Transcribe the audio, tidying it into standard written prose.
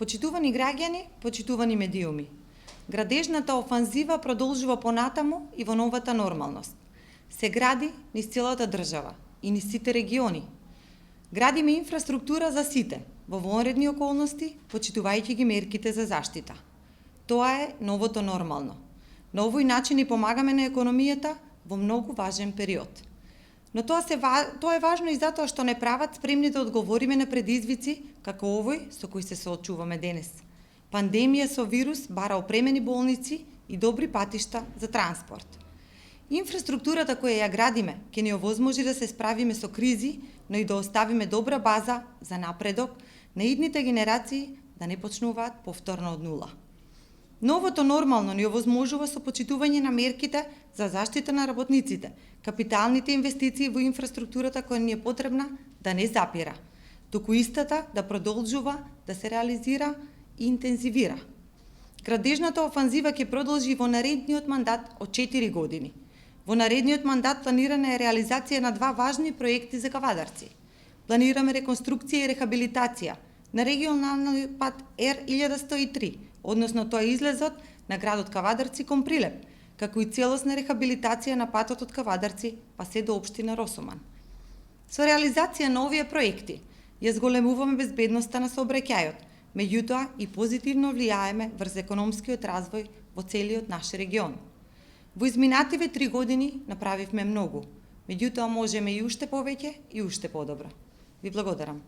Почитувани граѓани, почитувани медиуми. Градежната офанзива продолжува понатаму и во новата нормалност. Се гради низ целата држава и низ сите региони. Градиме инфраструктура за сите, во вонредни околности, почитувајќи ги мерките за заштита. Тоа е новото нормално. На овој начин и помагаме на економијата во многу важен период. Но тоа е важно и затоа што не прават спремни да одговориме на предизвици како овој со кој се соочуваме денес. Пандемија со вирус бара опремени болници и добри патишта за транспорт. Инфраструктурата која ја градиме ќе ни овозможи да се справиме со кризи, но и да оставиме добра база за напредок на идните генерации да не почнуваат повторно од нула. Новото нормално ни овозможува со почитување на мерките за заштита на работниците, капиталните инвестиции во инфраструктурата која ни е потребна да не запира, туку истата да продолжува да се реализира и интензивира. Градежната офанзива ќе продолжи во наредниот мандат од 4 години. Во наредниот мандат планирана е реализација на 2 важни проекти за Кавадарци. Планираме реконструкција и рехабилитација на регионалниот пат Р1103, односно тоа е излезот на градот Кавадарци кон Прилеп, како и целосна рехабилитација на патот од Кавадарци па се до општина Росоман. Со реализација на овие проекти ја зголемуваме безбедноста на сообраќајот, меѓутоа и позитивно влијаеме врз економскиот развој во целиот наш регион. Во изминативе 3 години направивме многу, меѓутоа можеме и уште повеќе и уште подобро. Ви благодарам.